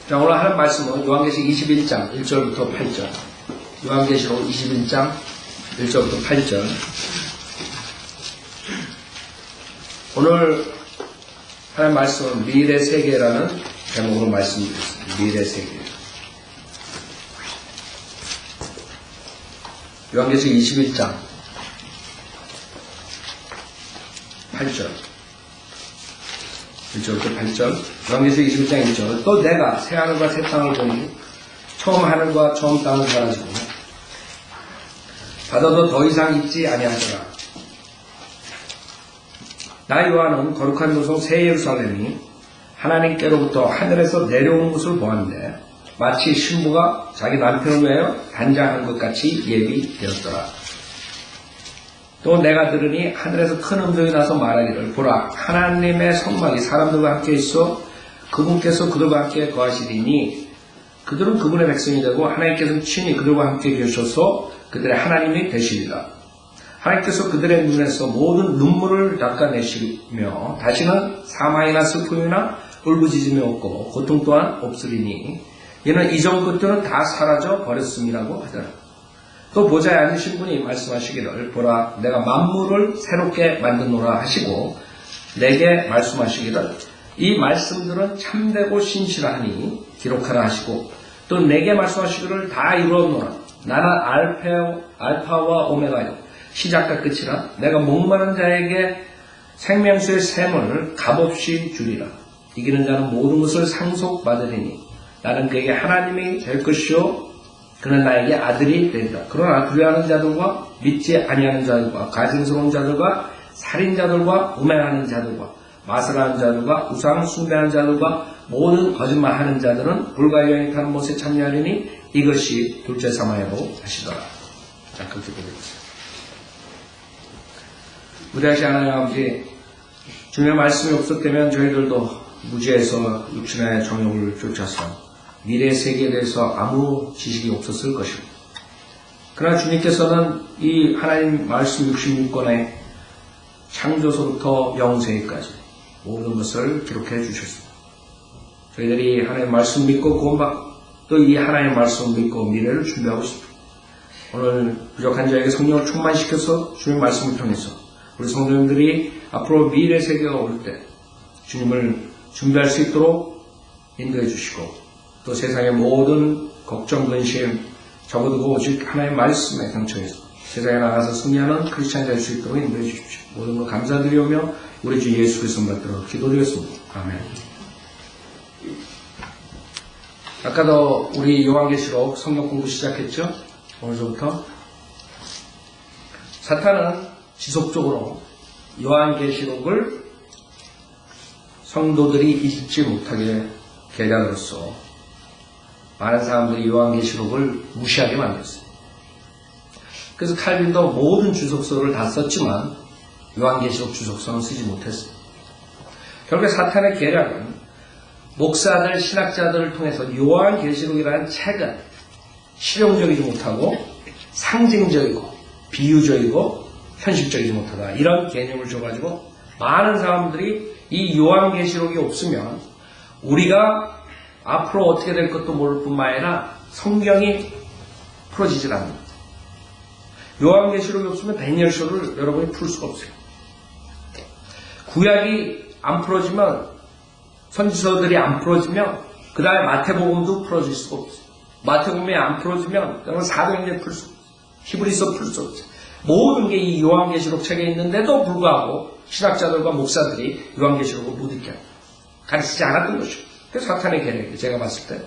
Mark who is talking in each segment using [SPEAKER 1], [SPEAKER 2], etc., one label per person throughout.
[SPEAKER 1] 자, 오늘 하는 말씀은 요한계시록 21장 1절부터 8절. 요한계시록 21장 1절부터 8절. 오늘 하는 말씀은 미래 세계라는 제목으로 말씀드리겠습니다. 미래 세계. 요한계시록 21장 8절. 1절부터 8절. 요한계시록 21장 1절. 또 내가 새 하늘과 새 땅을 보니 처음 하늘과 처음 땅은 사라지고 바다도 더 이상 있지 아니하더라. 나 요한은 거룩한 도성 새 예루살렘이 하나님께로부터 하늘에서 내려오는 것을 보았는데 마치 신부가 자기 남편을 위하여 단장한 것 같이 예비되었더라. 또 내가 들으니 하늘에서 큰 음성이 나서 말하기를 보라 하나님의 성막이 사람들과 함께 있어 그분께서 그들과 함께 거하시리니 그들은 그분의 백성이 되고 하나님께서는 친히 그들과 함께 계셔서 그들의 하나님이 되시리라. 하나님께서 그들의 눈에서 모든 눈물을 닦아내시며 다시는 사망이나 슬픔이나 울부짖음이 없고 고통 또한 없으리니 이는 이전 것들은 다 사라져 버렸음이라고 하더라. 또 보좌에 앉으신 분이 말씀하시기를 보라 내가 만물을 새롭게 만드노라 하시고 내게 말씀하시기를 이 말씀들은 참되고 신실하니 기록하라 하시고 또 내게 말씀하시기를 다 이루었노라. 나는 알파와 오메가요 시작과 끝이라. 내가 목마른 자에게 생명수의 샘을 값없이 주리라. 이기는 자는 모든 것을 상속받으리니 나는 그에게 하나님이 될 것이요 그는 나에게 아들이 되리라. 그러나 두려워하는 자들과 믿지 아니하는 자들과 가증스러운 자들과 살인자들과 음행하는 자들과 마술하는 자들과 우상 숭배하는 자들과 모든 거짓말하는 자들은 불과 영이 타는 못에 참여하리니 이것이 둘째 사마야로 하시더라. 자, 그렇게 보겠습니다. 무대하신 하나님 아버지, 주님의 말씀이 없었다면 저희들도 무지에서 육신의 정욕을 쫓아서 미래의 세계에 대해서 아무 지식이 없었을 것입니다. 그러나 주님께서는 이 하나님 말씀 66권의 창조서부터 영세기까지 모든 것을 기록해 주셨습니다. 저희들이 하나님 말씀 믿고 구원받고 또 이 하나님 말씀을 믿고 미래를 준비하고 있습니다. 오늘 부족한 자에게 성령을 충만시켜서 주님의 말씀을 통해서 우리 성도님들이 앞으로 미래 세계가 올 때 주님을 준비할 수 있도록 인도해 주시고 또 세상의 모든 걱정, 근심 접어두고 오직 하나님의 말씀에 경청해서 세상에 나가서 승리하는 크리스찬이 될 수 있도록 인도해 주십시오. 모든 걸 감사드리오며 우리 주 예수 그리스도 받들어 기도드렸습니다. 아멘. 아까도 우리 요한계시록 성경 공부 시작했죠? 오늘부터 사탄은 지속적으로 요한계시록을 성도들이 읽지 못하게 계략으로서 많은 사람들이 요한계시록을 무시하게 만들었어요. 그래서 칼빈도 모든 주석서를 다 썼지만 요한계시록 주석서는 쓰지 못했어요. 결국 사탄의 계략은 목사들, 신학자들을 통해서 요한계시록이라는 책은 실용적이지 못하고 상징적이고 비유적이고 현실적이지 못하다. 이런 개념을 줘가지고 많은 사람들이 이 요한계시록이 없으면 우리가 앞으로 어떻게 될 것도 모를 뿐만 아니라 성경이 풀어지질 않습니다. 요한계시록이 없으면 다니엘서를 여러분이 풀 수가 없어요. 구약이 안 풀어지면 선지서들이 안 풀어지면 그 다음에 마태복음도 풀어질 수가 없어요. 마태복음이 안 풀어지면 그러면 사도행전 풀 수 없어요. 히브리서 풀 수 없어요. 모든 게 이 요한계시록 책에 있는데도 불구하고 신학자들과 목사들이 요한계시록을 못 읽게 합니다. 가르치지 않았던 것이죠. 그래서 사탄의 계략이에요. 제가 봤을 때.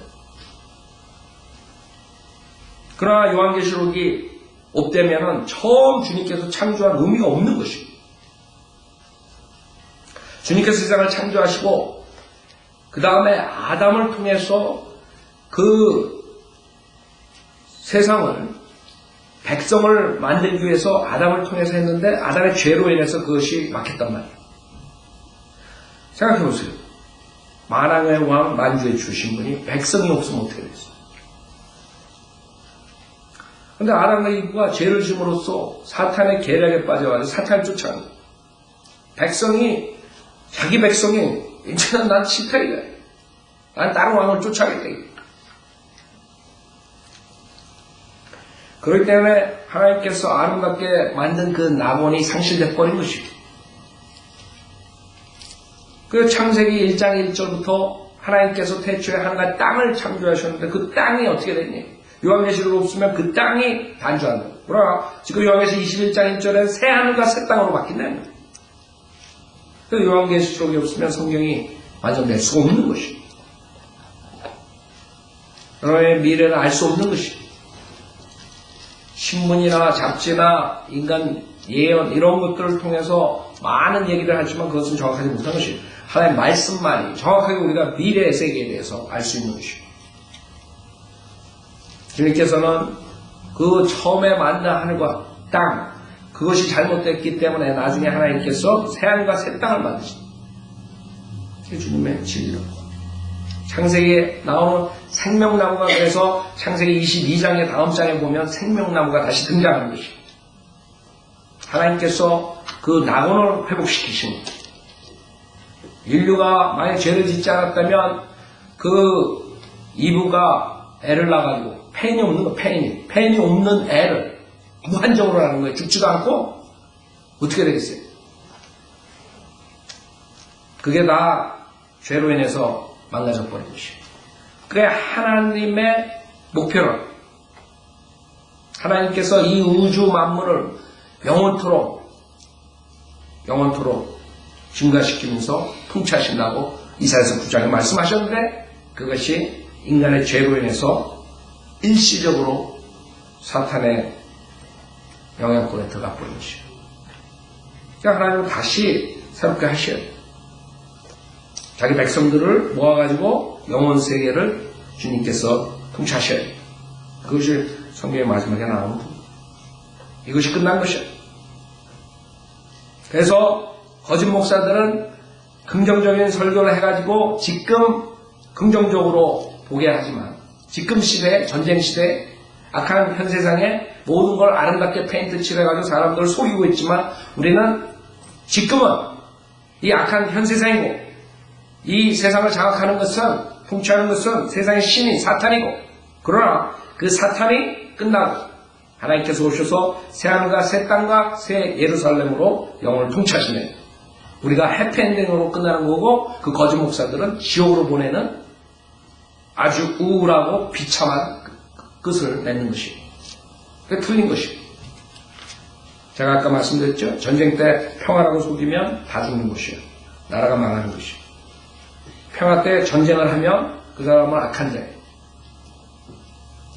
[SPEAKER 1] 그러나 요한계시록이 없다면 처음 주님께서 창조한 의미가 없는 것입니다. 주님께서 세상을 창조하시고 그 다음에 아담을 통해서 그 세상을 백성을 만들기 위해서 아담을 통해서 했는데 아담의 죄로 인해서 그것이 막혔단 말이에요. 생각해보세요. 만왕의 왕 만주에 주신 분이 백성이 없으면 어떻게 됐어요? 그런데 아담과 이브가 죄를 지음으로써 사탄의 계략에 빠져가지고 사탄을 쫓아가는 거예요. 백성이 자기 백성이 이제는 난 싫다 이거야. 난 다른 왕을 쫓아가겠다. 그렇기 때문에 하나님께서 아름답게 만든 그 낙원이 상실돼 버린 것이고, 그 창세기 1장 1절부터 하나님께서 태초에 하나님과 땅을 창조하셨는데 그 땅이 어떻게 됐냐? 요한계시록 없으면 그 땅이 단주한다. 그러나 지금 요한계시록 21장 1절에 새 하늘과 새 땅으로 바뀐다는 거예요. 그 요한계시록이 없으면 성경이 완성될 수가 없는 것이에요. 너의 미래는 알 수 없는 것이에요. 신문이나 잡지나 인간 예언 이런 것들을 통해서 많은 얘기를 하지만 그것은 정확하지 못한 것이에요. 하나님의 말씀만이 정확하게 우리가 미래의 세계에 대해서 알 수 있는 것이에요. 주님께서는 그 처음에 만든 하늘과 땅, 그것이 잘못됐기 때문에 나중에 하나님께서 새하늘과 새 땅을 만드십니다. 그게 주님의 진리로. 창세기에 나오는 생명나무가, 그래서 창세기 22장의 다음 장에 보면 생명나무가 다시 등장하는 것입니다. 하나님께서 그 낙원을 회복시키신 거예요. 인류가 만약 죄를 짓지 않았다면 그 이브가 애를 낳아가지고 페인이 없는 거, 페인이 없는 애를 무한정으로 하는 거예요. 죽지도 않고 어떻게 되겠어요? 그게 다 죄로 인해서 망가져버린 것이에요. 그게 하나님의 목표는 하나님께서 이 우주 만물을 영원토록 증가시키면서 통치하신다고 이사야서 9장에 말씀하셨는데, 그것이 인간의 죄로 인해서 일시적으로 사탄의 영향권에 들어가 버린 것이에요. 그러니까 하나님은 다시 새롭게 하셔야 돼요. 자기 백성들을 모아가지고 영혼세계를 주님께서 통치하셔야 돼요. 그것이 성경의 마지막에 나오는 부분. 이것이 끝난 것이에요. 그래서 거짓 목사들은 긍정적인 설교를 해가지고 지금 긍정적으로 보게 하지만, 지금 시대, 전쟁 시대, 악한 현 세상에 모든 걸 아름답게 페인트 칠해가지고 사람들을 속이고 있지만, 우리는 지금은 이 악한 현 세상이고, 이 세상을 장악하는 것은, 통치하는 것은 세상의 신이 사탄이고, 그러나 그 사탄이 끝나고 하나님께서 오셔서 새하늘과 새 땅과 새 예루살렘으로 영혼을 통치하시면 우리가 해피엔딩으로 끝나는 거고, 그 거짓 목사들은 지옥으로 보내는 아주 우울하고 비참한 끝을 맺는 것이에요. 그게 틀린 것이에요. 제가 아까 말씀드렸죠? 전쟁 때 평화라고 속이면 다 죽는 것이에요. 나라가 망하는 것이에요. 평화 때 전쟁을 하면 그 사람은 악한 자예요.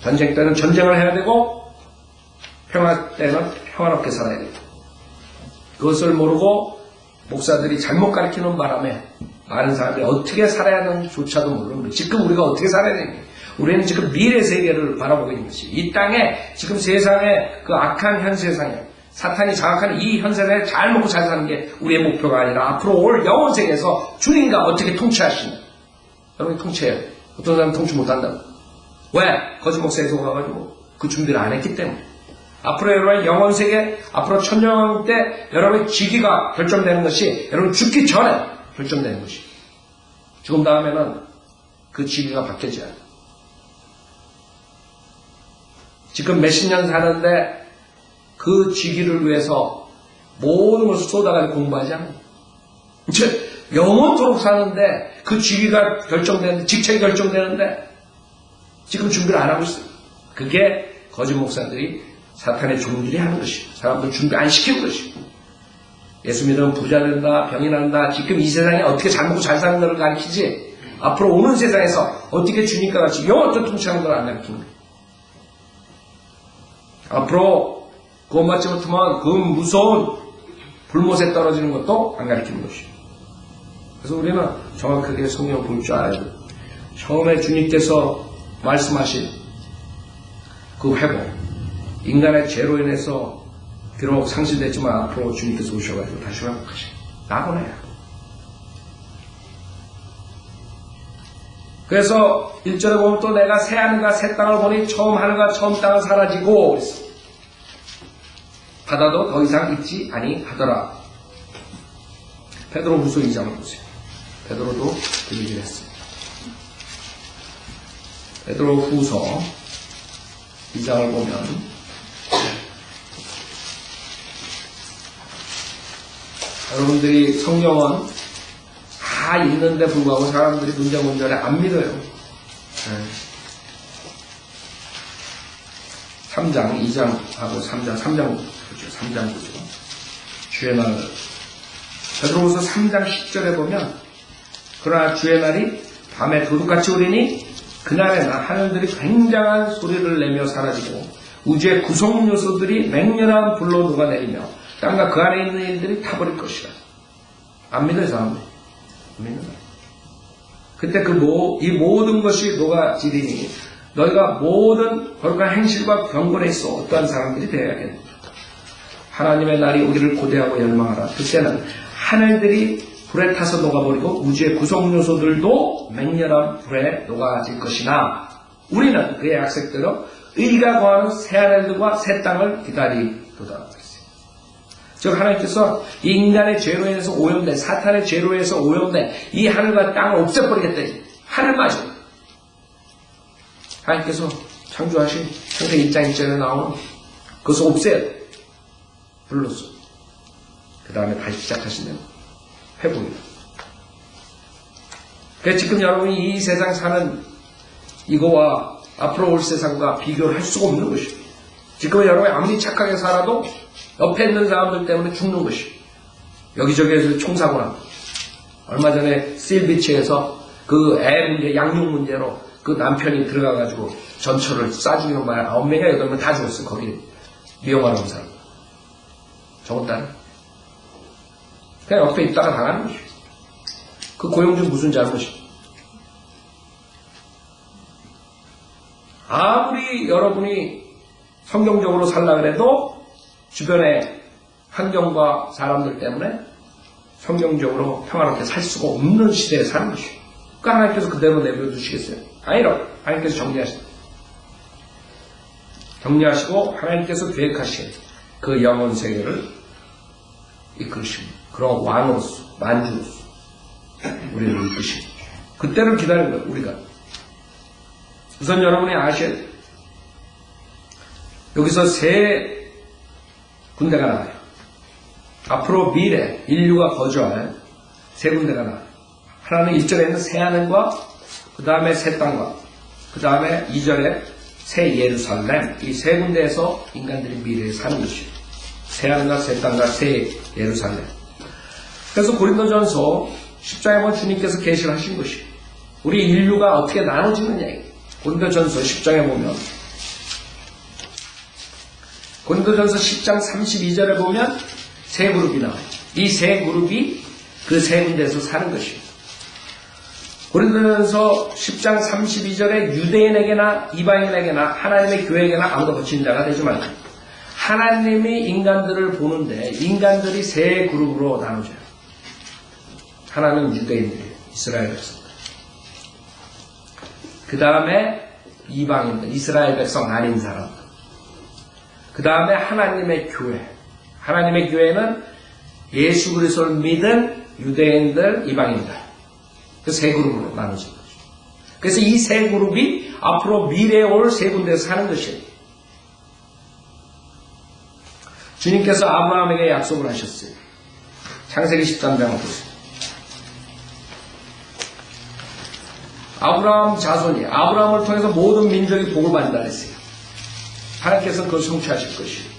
[SPEAKER 1] 전쟁 때는 전쟁을 해야 되고, 평화 때는 평화롭게 살아야 돼요. 그것을 모르고 목사들이 잘못 가르치는 바람에 많은 사람들이 어떻게 살아야 하는지조차도 모르는 거예요. 지금 우리가 어떻게 살아야 되는지, 우리는 지금 미래 세계를 바라보고 있는 것이, 이 땅에 지금 세상에 그 악한 현 세상에 사탄이 장악하는 이 현 세상에 잘 먹고 잘 사는 게 우리의 목표가 아니라 앞으로 올 영원 세계에서 주님과 어떻게 통치하시는, 여러분이 통치해요. 어떤 사람은 통치 못한다고. 왜? 거짓 목사에 속아가지고 그 준비를 안 했기 때문에. 앞으로 여러분의 영원 세계, 앞으로 천년왕국 때 여러분의 직위가 결정되는 것이 여러분 죽기 전에 결정되는 것이, 죽음 다음에는 그 직위가 바뀌어져야 돼요. 지금 몇십 년 사는데 그 직위를 위해서 모든 것을 쏟아가지고 공부하지 않아요. 이제 영원토록 사는데 그 직위가 결정되는데, 직책이 결정되는데 지금 준비를 안 하고 있어요. 그게 거짓 목사들이, 사탄의 종들이 하는 것이에요. 사람들 준비 안 시키는 것이에요. 예수 믿으면 부자 된다, 병이 난다, 지금 이 세상에 어떻게 잘 먹고 잘 사는 것을 가르치지, 앞으로 오는 세상에서 어떻게 주님과 같이 영원토록 통치하는 걸 안 가르치는 거예요. 앞으로 구원받지 못하면 그 무서운 불못에 떨어지는 것도 안 가르치는 것이에요. 그래서 우리는 정확하게 성경을 볼 줄 알아야 돼요. 처음에 주님께서 말씀하신 그 회복, 인간의 죄로 인해서 비록 상실됐지만 앞으로 주님께서 오셔가지고 다시 회복하셔. 낙원해요. 그래서 1절에 보면 또 내가 새 하늘과 새 땅을 보니 처음 하늘과 처음 땅은 사라지고 그랬어. 바다도 더 이상 있지 아니하더라. 베드로후서 2장을 보세요. 베드로도 그 얘기를 했어요. 베드로 후서 2장을 보면 여러분들이 성경은 다 읽는데 불구하고 사람들이 문제문제를 안 믿어요. 3장, 2장하고 3장 보죠. 3장 보죠. 주의 날. 베드로후서 3장 10절에 보면 그러나 주의 날이 밤에 도둑같이 오리니 그날에는 하늘들이 굉장한 소리를 내며 사라지고 우주의 구성 요소들이 맹렬한 불로 녹아내리며 땅과 그 안에 있는 일들이 타버릴 것이라. 안 믿어요, 사람들. 안 믿는 거예요. 그때 이 모든 것이 녹아지리니 너희가 모든 거룩한 행실과 경건에 있어 어떠한 사람들이 되어야겠노라. 하나님의 날이 오기를 고대하고 열망하라. 그때는 하늘들이 불에 타서 녹아버리고 우주의 구성 요소들도 맹렬한 불에 녹아질 것이나 우리는 그의 약속대로 의가 거하는 새 하늘들과 새 땅을 기다리도다. 즉 하나님께서 이 인간의 죄로 인해서 오염된 사탄의 죄로 인해서 오염된 이 하늘과 땅을 없애버리겠다. 하늘마저 하나님께서 창조하신 창세기 1장 1절에 나오는 그것을 없애야 돼. 불로써. 그 다음에 다시 시작하시는 회복입니다. 그래서 지금 여러분이 이 세상 사는 이거와 앞으로 올 세상과 비교를 할 수가 없는 것이에요. 지금 여러분이 아무리 착하게 살아도 옆에 있는 사람들 때문에 죽는 것이에요. 여기저기에서 총사고 납니다. 얼마 전에 실비치에서 그 애 문제, 양육 문제로 그 남편이 들어가가지고 전철을 쏴 죽이는 바람에 9명이나 8명 다 죽었어요. 거기 미용하러 온 사람. 저것 딸은. 그냥 옆에 있다가 당하는 것이에요. 그 고용주 무슨 잘못이에요? 아무리 여러분이 성경적으로 살라 그래도 주변의 환경과 사람들 때문에 성경적으로 평화롭게 살 수가 없는 시대에 사는 것이에요. 그러니까 하나님께서 그대로 내버려 두시겠어요? 아니라 하나님께서 정리하시고 하나님께서 계획하신 그 영혼 세계를 이끄십니다. 그런 왕으로서 만주로서 우리를 이끄십니다. 그때를 기다리는 거예요. 우리가. 우선 여러분이 아셔야 돼요. 여기서 세 군대가 나와요. 앞으로 미래 인류가 거주할 세 군대가 나와요. 하나는 1절에 있는 새 하늘과 그 다음에 새 땅과 그 다음에 2절에 새 예루살렘, 이 세 군데에서 인간들이 미래에 사는 것이에요. 새 하늘과 새 땅과 새 예루살렘. 그래서 고린도전서 10장에 보면 주님께서 계시를 하신 것이에요. 우리 인류가 어떻게 나눠지느냐. 고린도전서 10장에 보면 고린도전서 10장 32절에 보면 세 그룹이 나와요. 이 세 그룹이 그 세 군데에서 사는 것이에요. 고린도전서 10장 32절에 유대인에게나 이방인에게나 하나님의 교회에게나 아무도 거친 자가 되지 말고 하나님이 인간들을 보는데 인간들이 세 그룹으로 나눠져요. 하나는 유대인들이에요. 이스라엘 백성들. 그 다음에 이방인들, 이스라엘 백성 아닌 사람들. 그 다음에 하나님의 교회. 하나님의 교회는 예수 그리스도를 믿은 유대인들, 이방인들. 그 세 그룹으로 나눠진 거죠. 그래서 이 세 그룹이 앞으로 미래에 올 세 군데에서 사는 것이에요. 주님께서 아브라함에게 약속을 하셨어요. 창세기 13장을 보세요. 아브라함 자손이 아브라함을 통해서 모든 민족이 복을 받는다 했어요. 하나님께서는 그걸 성취하실 것이에요.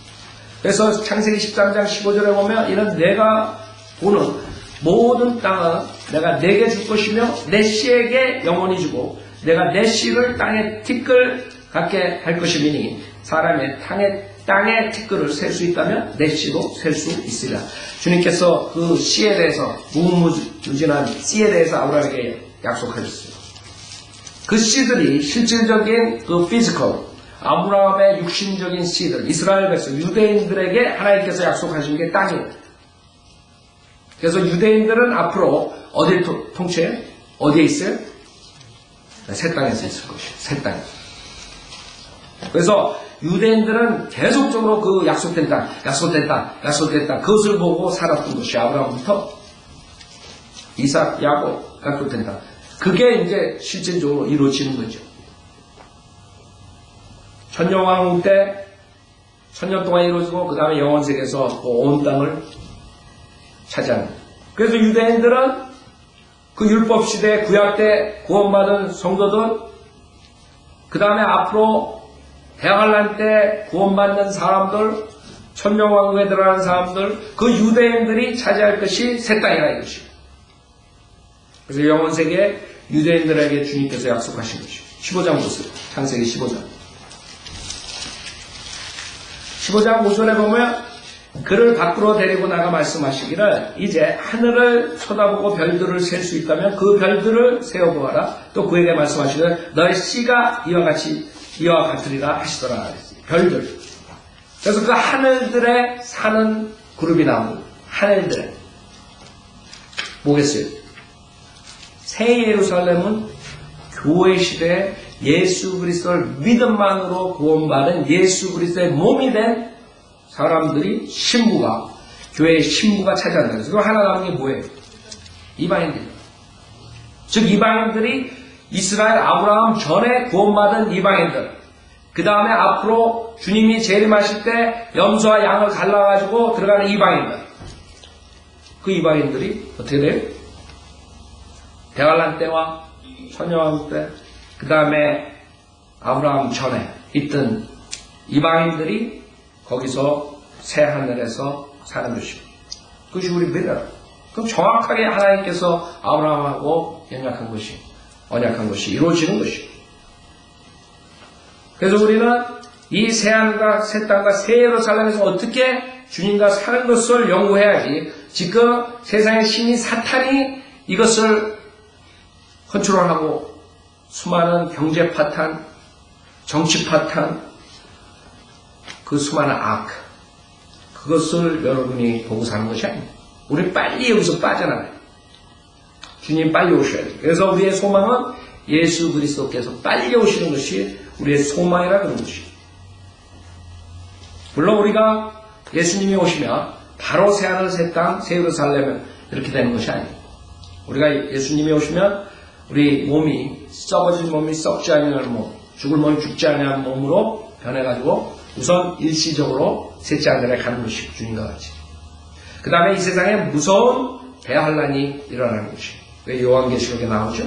[SPEAKER 1] 그래서 창세기 13장 15절에 보면 이는 내가 보는 모든 땅은 내가 내게 줄 것이며 내 씨에게 영원히 주고 내가 내 씨를 땅에 티끌 갖게 할 것이니 사람의 땅에 티끌을 셀 수 있다면 내 씨도 셀 수 있으리라. 주님께서 그 씨에 대해서 무궁무진한 씨에 대해서 아브라함에게 약속하셨어요. 그 씨들이 실질적인 그 피지컬 아브라함의 육신적인 씨들 이스라엘 백성 유대인들에게 하나님께서 약속하신 게 땅이에요. 그래서 유대인들은 앞으로 어디를 통치해요? 어디에 있어요? 새 땅에서 있을 것이에요. 새 땅에. 그래서 유대인들은 계속적으로 그 약속된 땅 그것을 보고 살았던 것이 아브라함부터 이삭, 야곱 약속된 땅. 그게 이제 실질적으로 이루어지는 거죠. 천년왕국 때 천년 동안 이루어지고 그 다음에 영원세계에서 온 땅을 차지하는 거예요. 그래서 유대인들은 그 율법시대 구약 때 구원받은 성도들, 그 다음에 앞으로 대환란 때 구원받는 사람들, 천년왕국에 들어가는 사람들, 그 유대인들이 차지할 것이 새 땅이라 이것이에요. 그래서 영원세계 유대인들에게 주님께서 약속하신 것이에요. 15장 보세요. 창세기 15장. 15장 5절에 보면 그를 밖으로 데리고 나가 말씀하시기를 이제 하늘을 쳐다보고 별들을 셀 수 있다면 그 별들을 세어보아라. 또 그에게 말씀하시기를 너의 씨가 이와 같으리라 하시더라. 별들. 그래서 그 하늘들에 사는 그룹이 나오고 하늘들에 뭐겠어요? 새 예루살렘은 교회 시대에 예수 그리스도를 믿음만으로 구원받은 예수 그리스도의 몸이 된 사람들이 신부가 교회의 신부가 차지한다. 그래서 하나 남은 게 뭐예요? 이방인들. 즉 이방인들이 이스라엘 아브라함 전에 구원받은 이방인들. 그 다음에 앞으로 주님이 재림하실 때 염소와 양을 갈라가지고 들어가는 이방인들. 그 이방인들이 어떻게 돼요? 대환란 때와 천년왕국 때, 그 다음에 아브라함 전에 있던 이방인들이 거기서 새 하늘에서 사는 것이고, 그것이 우리 믿어요. 그럼 정확하게 하나님께서 아브라함하고 언약한 것이 이루어지는 것이고. 그래서 우리는 이 새 하늘과 새 땅과 새 예루살렘에서 어떻게 주님과 사는 것을 연구해야지. 지금 세상의 신이 사탄이 이것을 컨트롤하고 수많은 경제 파탄, 정치 파탄, 그 수많은 그것을 여러분이 보고 사는 것이 아닙니다. 우리 빨리 여기서 빠져나가요. 주님 빨리 오셔야 돼요. 그래서 우리의 소망은 예수 그리스도께서 빨리 오시는 것이 우리의 소망이라 그런 것이에요. 물론 우리가 예수님이 오시면 바로 새하늘 새 땅 새 예루살렘은 이렇게 되는 것이 아니에요. 우리가 예수님이 오시면 우리 몸이 썩어진 몸이 썩지 아니하는 몸, 죽을 몸이 죽지 아니하는 몸으로 변해가지고 우선 일시적으로 셋째 하늘에 가는 것이고 주님과 같이. 그 다음에 이 세상에 무서운 대환란이 일어나는 것이에요. 왜 요한계시록에 나오죠?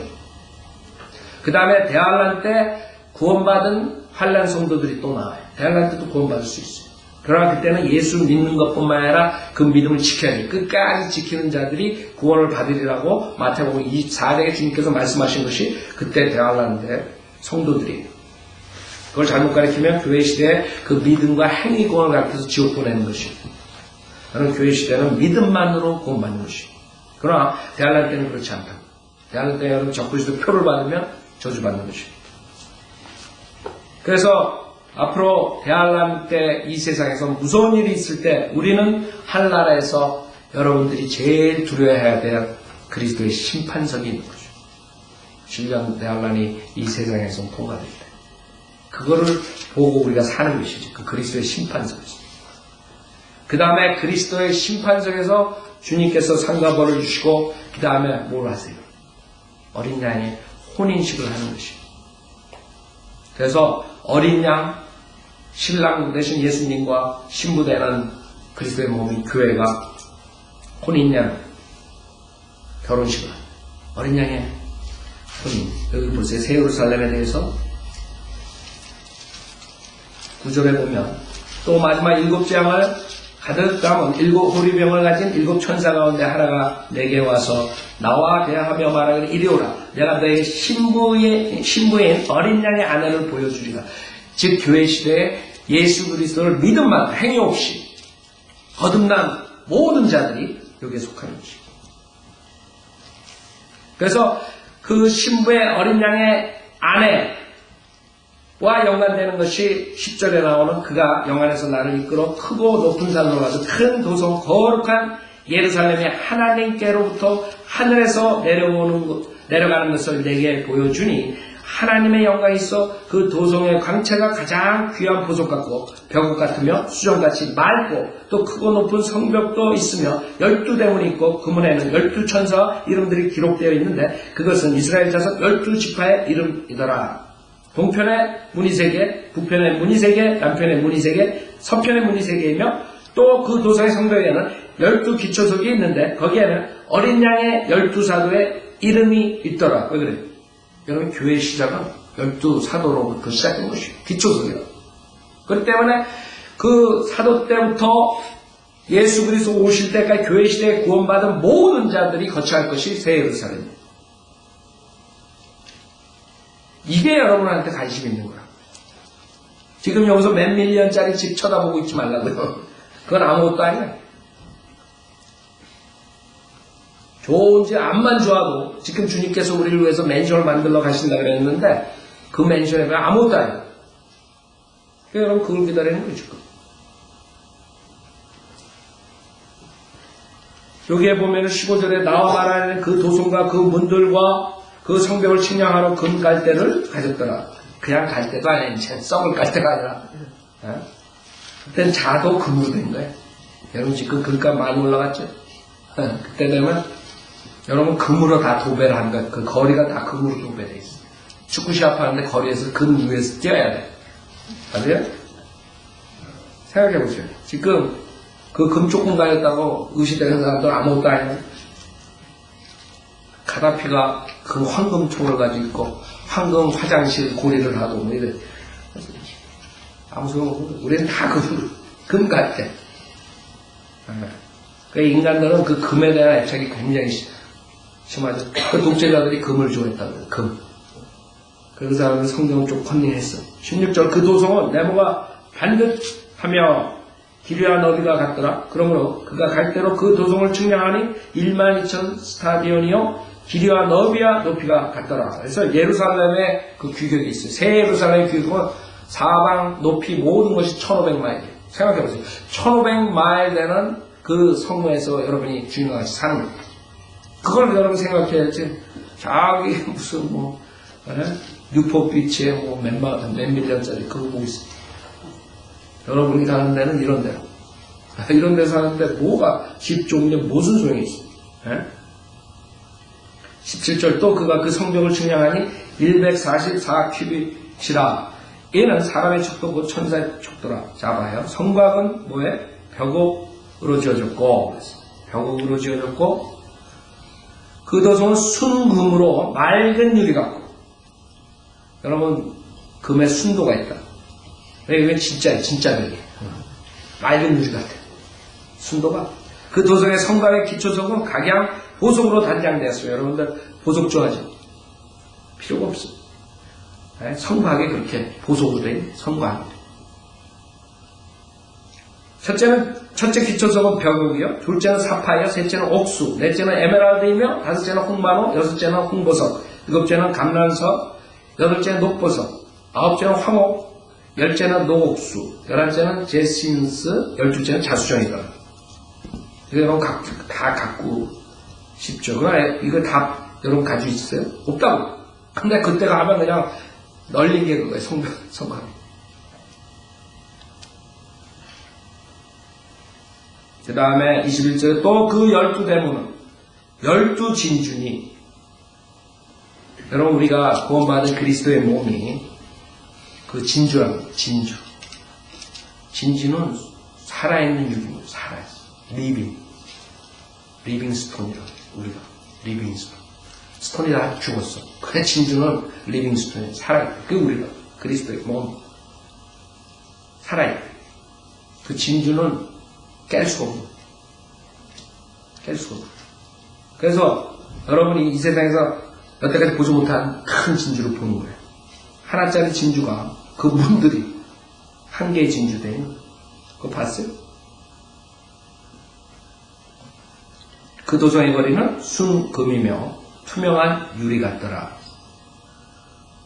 [SPEAKER 1] 그 다음에 대환란 때 구원받은 환란 성도들이 또 나와요. 대환란 때도 구원받을 수 있어요. 그러나 그때는 예수 믿는 것뿐만 아니라 그 믿음을 지켜야 돼요. 끝까지 지키는 자들이 구원을 받으리라고 마태복음 24장에 주님께서 말씀하신 것이 그때 대환란 때 성도들이에요. 그걸 잘못 가르치면 교회 시대에 그 믿음과 행위 구원을 가르쳐서 지옥 보내는 것이에요. 저는 교회 시대는 믿음만으로 구원받는 것이에요. 그러나 대환란 때는 그렇지 않다. 대환란 때 여러분 적그리스도 표를 받으면 저주받는 것이에요. 그래서 앞으로 대환란 때 이 세상에서 무서운 일이 있을 때 우리는 하늘나라에서 여러분들이 제일 두려워해야 될 그리스도의 심판석이 있는 거죠. 신령 대환란이 이 세상에서 통과될 때 그거를 보고 우리가 사는 것이지. 그 그리스도의 심판석이죠. 그 다음에 그리스도의 심판석에서 주님께서 상과 벌을 주시고 그 다음에 뭘 하세요? 어린 양의 혼인식을 하는 것이에요. 그래서 어린 양 신랑 대신 예수님과 신부되는 그리스도의 몸인 교회가 혼인양 결혼식을 합니다. 어린 양의 혼인. 여기 보세요. 새 예루살렘에 대해서 9절에 보면 또 마지막 7재앙을 가득 담은 7 호리병을 가진 7 천사 가운데 하나가 내게 와서 나와 대하며 말하기를 이리 오라. 내가 너의 신부인 어린 양의 아내를 보여주리라. 즉 교회 시대에 예수 그리스도를 믿음만 행위 없이 거듭난 모든 자들이 여기에 속하는 것이고, 그래서 그 신부의 어린 양의 아내와 연관되는 것이 10절에 나오는 그가 영안에서 나를 이끌어 크고 높은 산으로 가서 큰 도성 거룩한 예루살렘이 하나님께로부터 하늘에서 내려가는 것을 내게 보여주니 하나님의 영광이 있어 그 도성의 광채가 가장 귀한 보석 같고 벽옥 같으며 수정같이 맑고 또 크고 높은 성벽도 있으며 12대문이 있고 그 문에는 12천사 이름들이 기록되어 있는데 그것은 이스라엘 자손 12지파의 이름이더라. 동편의 문이 3개, 북편의 문이 3개, 남편의 문이 3개, 서편의 문이 3개이며 또 그 도성의 성벽에는 12 기초석이 있는데 거기에는 어린 양의 12사도의 이름이 있더라. 왜 그래요? 여러분 교회의 시작은 12사도로부터 시작된 것이에요. 기초석이라. 그렇기 때문에 그 사도 때부터 예수 그리스도 오실 때까지 교회 시대에 구원받은 모든 자들이 거쳐갈 것이 새 예루살렘입니다. 이게 여러분한테 관심 있는 거야. 지금 여기서 몇 밀리언짜리 집 쳐다보고 있지 말라고요. 그건 아무것도 아니야. 좋은 집 암만 좋아도 지금 주님께서 우리를 위해서 맨션을 만들러 가신다 그랬는데 그 맨션에 아무것도 아니야. 그러니까 여러분 그걸 기다리는 거죠. 여기에 보면 15절에 나와 말하는 그 도성과 그 문들과 그 성벽을 측량하러 금 갈대를 가졌더라. 그냥 갈대도 아니야. 이제 썩을 갈대가 아니라. 그때는 자도 금으로 된 거예요. 여러분 지금 금값 많이 올라갔죠? 그때 되면 여러분 금으로 다 도배를 한 것. 그 거리가 다 금으로 도배되어 있어요. 축구 시합 하는데 거리에서 금 위에서 뛰어야 돼. 맞아요? 생각해 보세요. 지금 그 금 조금 가졌다고 의시되는 사람들 아무것도 아니에요. 가다피가 그 황금총을 가지고 있고 황금 화장실 고리를 하고 뭐 이래. 아무 소용없고 우리는 다 금 같아. 그 인간들은 그 금에 대한 애착이 굉장히 심하죠. 그 독재자들이 금을 좋아했다고요. 금. 그 사람은 성경을 좀 컨닝했어. 16절 그 도성은 네모가 반듯하며 길이와 너비가 같더라. 그러므로 그가 갈 대로 그 도성을 측량하니 12,000 스타디온이요 길이와 너비와 높이가 같더라. 그래서 예루살렘의 그 규격이 있어요. 새 예루살렘의 규격은 사방 높이 모든 것이 1500마일이에요. 생각해보세요. 1500마일 되는 그 성문에서 여러분이 주인공같이 사는 거예요. 그걸 여러분 생각해야지. 저기 무슨 뭐 뉴포비치에 뭐 몇 밀리언짜리 그거 보고 있어요. 여러분이 가는 데는 이런 데로. 이런 데 사는데 뭐가 집 종류에 무슨 소용이 있어요. 17절 또 그가 그 성벽을 측량하니 144큐빗이라. 이는 사람의 척도 곧 천사의 척도라. 자 봐요. 성곽은 뭐예요? 벽옥으로 지어졌고 벽옥으로 지어졌고 그 도성은 순금으로 맑은 유리 같고 여러분 금에 순도가 있다. 이게 진짜예요. 진짜 벽이에요. 맑은 유리 같아. 순도가. 그 도성의 성곽의 기초석은 각양 보석으로 단장되었어요. 여러분들 보석 좋아하죠? 필요가 없어요. 성곽이 그렇게 보석으로 된 성곽. 첫째 기초석은 벽옥이요. 둘째는 사파이어, 셋째는 옥수, 넷째는 에메랄드이며 다섯째는 홍만호, 여섯째는 홍보석, 일곱째는 감란석, 여덟째는 녹보석, 아홉째는 황옥, 열째는 노옥수, 11째는 제신스, 12째는 자수정이다. 이거 여러분 다 갖고 싶죠? 이거 다 여러분 가지고 있어요? 없다고. 근데 그때 가면 그냥 널린 게 그거예요. 성곽. 그 다음에 21절에 또 그 12대문은 12진주니 여러분 우리가 구원받은 그리스도의 몸이 그 진주랍니다. 진주. 진주는 살아있는 유기입니다. 살아있어. 리빙 스톤이라 우리가 리빙 스톤. 스톤이 다 죽었어. 그래 진주는 리빙 스톤이 살아있어. 그 우리가 그리스도의 몸 살아있어. 그 진주는 깰 수가 없어. 깰 수가 없어. 그래서 여러분이 이 세상에서 여태까지 보지 못한 큰 진주를 보는 거예요. 하나짜리 진주가 그 문들이 한 개의 진주대요. 그거 봤어요? 그 도성의 거리는 순금이며 투명한 유리 같더라.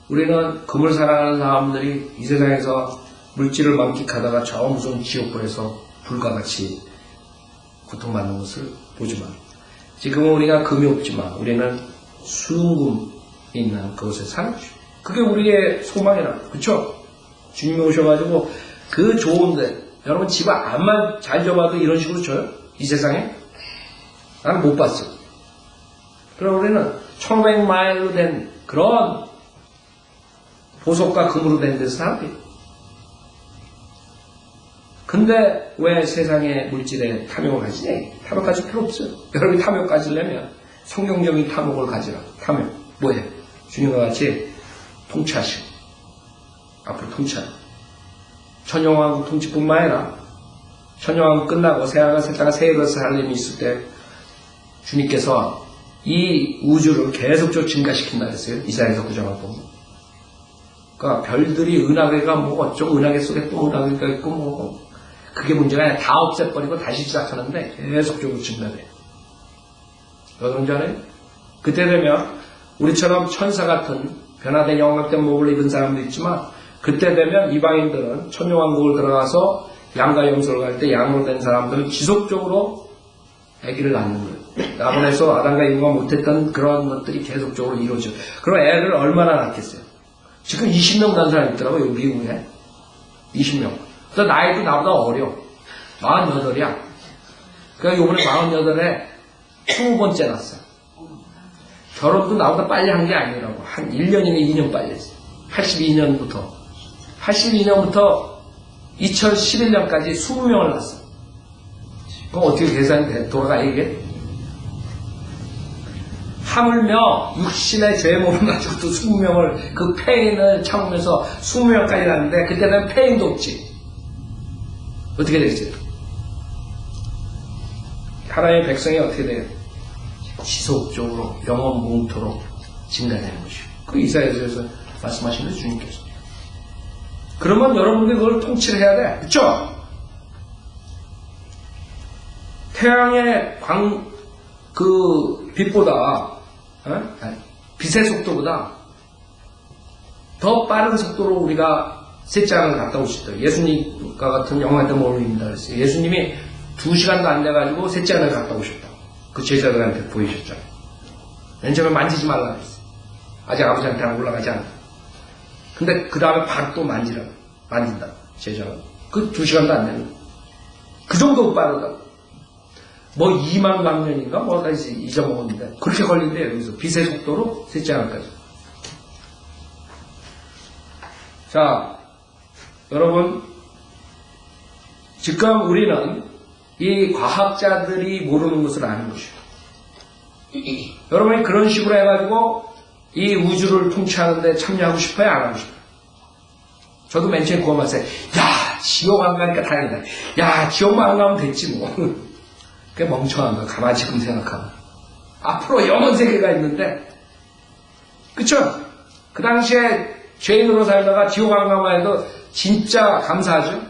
[SPEAKER 1] 우리는 금을 사랑하는 사람들이 이 세상에서 물질을 만끽하다가 저 무서운 지옥불에서 불과 같이 고통받는 것을 보지만 지금은 우리가 금이 없지만 우리는 순금이 있는 그곳에 사는 것이죠. 그게 우리의 소망이라. 그쵸? 주님이 오셔가지고 그 좋은데 여러분 집을 암만 잘 줘봐도 이런 식으로 줘요? 이 세상에? 나는 못 봤어요. 그럼 우리는 1500마일로 된 그런 보석과 금으로 된 데서 살아요. 근데 왜 세상의 물질에 탐욕을 가지냐? 탐욕 가질 필요 없어요. 여러분이 탐욕 가지려면 성경적인 탐욕을 가지라. 탐욕. 뭐해? 주님과 같이 통치하시고 앞으로 통치하라. 천영왕국 통치뿐만 아니라 천영왕국 끝나고 새하늘과 새 땅과 새 예루살렘이 살림이 있을 때 주님께서 이 우주를 계속적으로 증가시킨다 그랬어요. 이사야서 9장을 보면. 그러니까 별들이 은하계가 뭐 어쩌고 은하계 속에 또 은하계가 있고 뭐 그게 문제가 아니라 다 없애버리고 다시 시작하는데 계속적으로 증가돼요. 여러분 알아요? 그때 되면 우리처럼 천사 같은 변화된 영광된 몸을 입은 사람도 있지만 그때 되면 이방인들은 천년왕국을 들어가서 양과 염소를 갈 때 양으로 된 사람들은 지속적으로 아기를 낳는 거예요. 나본에서 아담과 이브가 못했던 그런 것들이 계속적으로 이루어져요. 그럼 애를 얼마나 낳겠어요? 지금 20명 난 사람이 있더라고요. 여기 미국에. 20명. 또 나이도 나보다 어려. 48이야. 그러니까 요번에 48에 20번째 낳았어요. 결혼도 나보다 빨리 한 게 아니라고. 한 1년이나 2년 빨리 했어요. 82년부터 2011년까지 20명을 낳았어요. 그럼 어떻게 계산이 돼? 돌아가 이게? 하물며 육신의 죄 몸을 가지고도 20명을 그 페인을 참으면서 20명까지 낳았는데 그때는 페인도 없지. 어떻게 되겠어요? 하나님의 백성이 어떻게 돼요? 지속적으로 영원 뭉토록 증가되는 것이요. 그 이사야서에서 말씀하시는 주님께서. 그러면 여러분들이 그걸 통치를 해야 돼. 그렇죠? 태양의 빛보다 빛의 속도보다 더 빠른 속도로 우리가 셋째 하늘 갔다 올 수 있다. 예수님과 같은 영광의 몸을 입는다 그랬어요. 예수님이 2시간도 안 돼가지고 셋째 하늘 갔다 오셨다고. 그 제자들한테 보이셨잖아요. 맨 처음에 만지지 말라 그랬어요. 아직 아버지한테 안 올라가지 않아. 근데 그 다음에 바로 또 만진다. 제자가. 그 2시간도 안 되는. 그 정도 빠르다. 뭐 2만 광년인가 뭐가 잊어먹었는데 그렇게 걸린대요. 여기서 빛의 속도로 셋째 하늘까지. 자, 여러분 지금 우리는 이 과학자들이 모르는 것을 아는 것이에요. 여러분이 그런 식으로 해가지고 이 우주를 통치하는데 참여하고 싶어요? 안 하고 싶어요? 저도 맨 처음에 그거 말했어요. 야, 지옥 안 가니까 다행이다. 야, 지옥만 안 가면 됐지 뭐. 그게 멍청한 거. 가만히 지금 생각하면. 앞으로 영원 세계가 있는데, 그쵸? 그 당시에 죄인으로 살다가 지옥 안 가면 해도 진짜 감사하죠?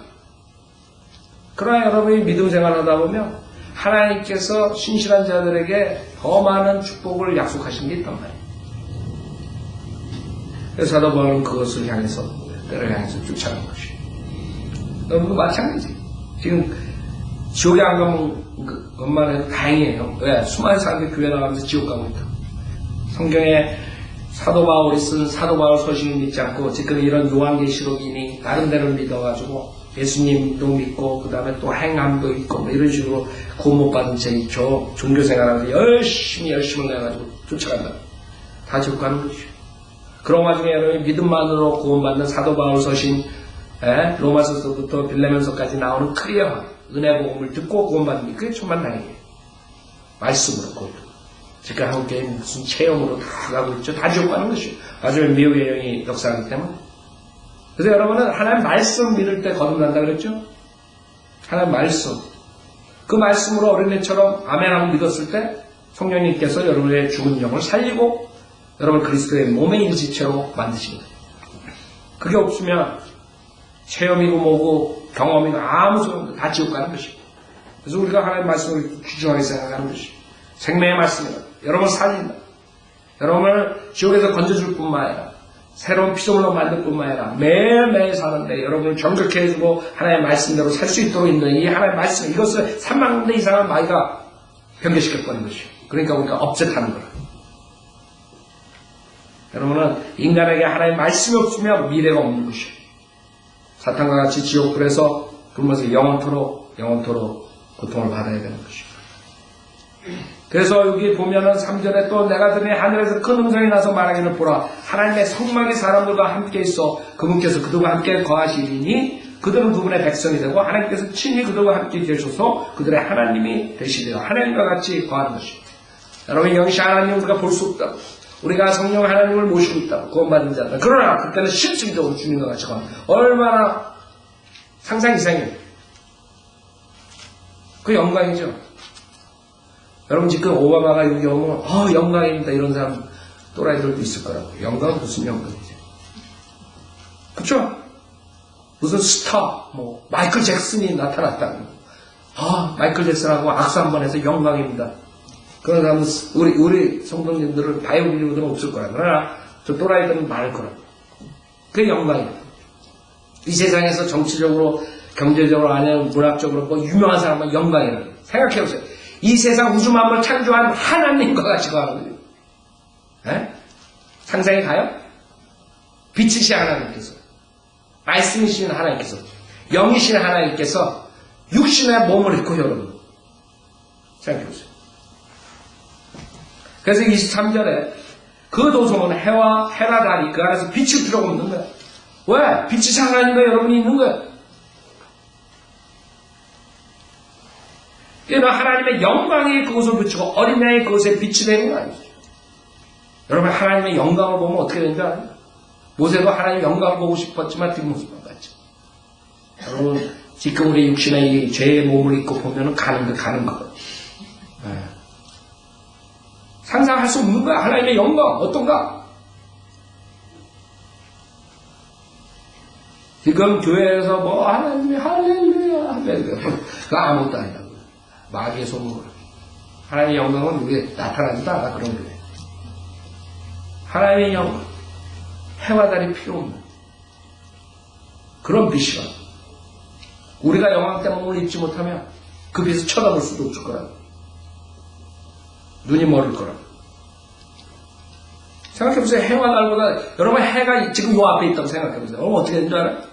[SPEAKER 1] 그러나 여러분이 믿음 생활하다 보면 하나님께서 신실한 자들에게 더 많은 축복을 약속하신 게 있단 말이에요. 그래서 사도 바울은 그것을 향해서, 때를 향해서 쫓아가는 것이에요. 여러분도 마찬가지. 지금 지옥에 안 가면 것만 해도 다행이에요. 왜? 수많은 사람들이 교회 나가면서 지옥 가고 있다. 성경에 사도 바울이 쓴 사도 바울 서신을 믿지 않고 지금 이런 요한계시록이니 나름대로 믿어가지고 예수님도 믿고 그 다음에 또 행함도 있고 뭐 이런 식으로 구원 못 받은 채 있죠. 종교생활하면서 열심히 내가지고 쫓아간다. 다 지옥 가는 것이죠. 그런 와중에 여러분이 믿음만으로 구원받는 사도 바울 서신 로마서서부터 빌레몬서까지 나오는 클리어한 은혜 복음을 듣고 구원받는 게 그게 정말 다행이에요. 말씀으로 그것도. 지금 한국교회 무슨 체험으로 다 가고 있죠. 다 지옥 가는 것이죠. 나중에 미혹의 영이 역사하기 때문에. 그래서 여러분은 하나님 말씀 믿을 때 거듭난다 그랬죠? 하나님 말씀. 그 말씀으로 어린애처럼 아멘하고 믿었을 때 성령님께서 여러분의 죽은 영을 살리고 여러분 그리스도의 몸의 일지체로 만드십니다. 그게 없으면 체험이고 뭐고 경험이고 아무 소용도 다 지옥 가는 것입니다. 그래서 우리가 하나님의 말씀을 귀중하게 생각하는 것입니다. 생명의 말씀이다. 여러분을 살린다. 여러분을 지옥에서 건져줄 뿐만 아니라 새로운 피조물로 만들 뿐만 아니라 매일매일 사는데 여러분을 정결케 해주고 하나님의 말씀대로 살 수 있도록 있는 이 하나님의 말씀, 이것을 3만 대 이상의 마귀가 변개시켰다는 것이요. 그러니까 우리가 업셋하는 거라. 여러분은 인간에게 하나님의 말씀이 없으면 미래가 없는 것이요. 사탄과 같이 지옥불에서 굶어서 영원토록 고통을 받아야 되는 것이요. 그래서 여기 보면은 3절에 또 내가 들으니 하늘에서 큰 음성이 나서 말하기를 보라 하나님의 성막이 사람들과 함께 있어 그분께서 그들과 함께 거하시리니 그들은 그분의 백성이 되고 하나님께서 친히 그들과 함께 계셔서 그들의 하나님이 되시리라. 하나님과 같이 거하는 것입니다. 여러분 영시 하나님을 우리가 볼 수 없다고 우리가 성령 하나님을 모시고 있다고 구원받은 자들 그러나 그때는 실질적으로 주님과 같이 거하는 얼마나 상상 이상이에요. 그 영광이죠. 여러분 지금 오바마가 여기 오면 영광입니다 이런 사람 또라이들도 있을 거라고. 영광은 무슨 영광이죠? 그렇죠? 무슨 스타 마이클 잭슨이 나타났다고 마이클 잭슨하고 악수 한번 해서 영광입니다. 그런 사람은 우리 성도님들을 바이올리님들은 없을 거라. 그러나 저 또라이들은 많을 거라고. 그게 영광이에요. 이 세상에서 정치적으로 경제적으로 아니면 문학적으로 유명한 사람은 영광이라고. 생각해보세요. 이 세상 우주 만물을 창조한 하나님과 같이 거하거든요. 상상이 가요? 빛이신 하나님께서 말씀이신 하나님께서 영이신 하나님께서 육신의 몸을 입고 여러분 생각해보세요. 그래서 23절에 그 도성은 해와 해나 달이 그 안에서 빛을 필요가 없는 거야. 왜? 빛이신 하나님과 여러분이 있는 거야. 그러나 하나님의 영광이 그것을 비추고 어린 양이 그것에 빛이 되는 거 아니죠. 여러분 하나님의 영광을 보면 어떻게 되는 줄 알아요? 모세도 하나님의 영광을 보고 싶었지만 뒷모습만 봤죠. 여러분 지금 우리 육신의 이 죄의 몸을 입고 보면 가는 거. 상상할 수 없는 거야. 하나님의 영광 어떤가? 지금 교회에서 하나님의 할렐루야 그거 아무것도 아니라고. 마귀의 소문으로. 하나님의 영광은 우리에 나타나지도 않아. 그런 거예요. 하나님의 영광 해와 달이 필요 없는 그런 빛이라. 우리가 영광 때문에 입지 못하면 그 빛을 쳐다볼 수도 없을 거라고. 눈이 멀을 거라고. 생각해보세요. 해와 달보다 여러분 해가 지금 요 앞에 있다고 생각해보세요. 여러분 어떻게 되는 줄 알아요?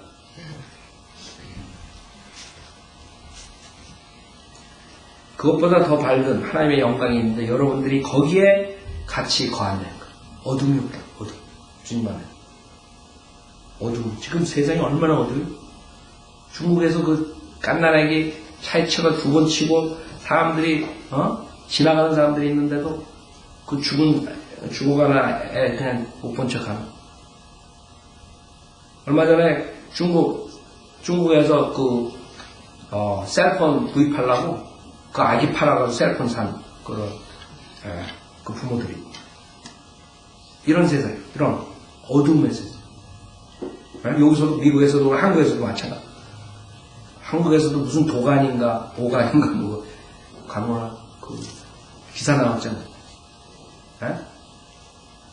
[SPEAKER 1] 그것보다 더 밝은 하나님의 영광이 있는데 여러분들이 거기에 같이 거한다는 거예요. 어둠이 없다. 어둠. 주님 안에. 어둠. 지금 세상이 얼마나 어두워요? 중국에서 그 갓난아기 차에 쳐가 2번 치고 사람들이 지나가는 사람들이 있는데도 그 죽어가는 애 그냥 못 본 척하는. 얼마 전에 중국에서 그 셀폰 구입하려고 그 아기 팔아가지고 셀폰 산 그 부모들이 이런 세상, 이런 어둠의 세상. 여기서도 미국에서도 한국에서도 마찬가지. 한국에서도 무슨 도간인가 가노나 그 기사 나왔잖아요.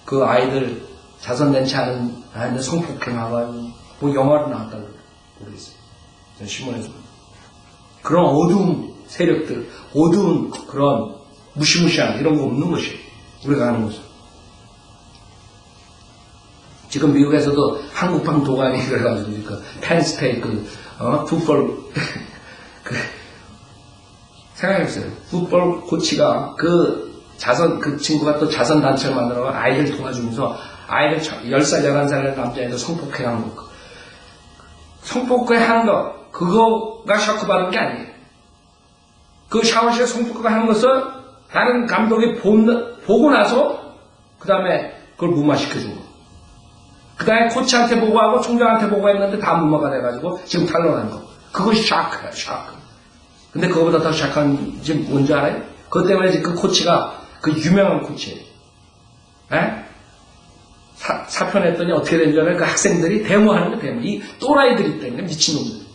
[SPEAKER 1] 그 아이들 자선 낸치 않은 아이들 성폭행하고 영화로 나왔다고 모르겠어요. 전 신문에서. 그런 어두운 세력들, 어두운 그런 무시무시한 이런 거 없는 것이에요. 우리가 아는 것은. 지금 미국에서도 한국판 도가니 그래가지고 그 펜스테이크 풋볼 생각해보세요. 풋볼 코치가 그 친구가 또 자선 단체를 만들어 아이들 도와주면서 아이들 10살, 11살 남자애들 성폭행한 거. 성폭행한 거, 그거가 셔크 받은 게 아니에요. 그 샤워실에 성폭행한 것을 다른 감독이 보고 나서 그 다음에 그걸 무마시켜준 거. 그 다음에 코치한테 보고하고 총장한테 보고했는데 다 무마가 돼가지고 지금 탄론한 거. 그것이 샤크야, 샤크. 근데 그거보다 더 샤크한 게 뭔지 알아요? 그것 때문에 그 코치가 그 유명한 코치예요. 사표 냈더니 어떻게 된 줄 알아요? 그 학생들이 데모하는 거 데모. 이 또라이들이 때문에 미친놈들.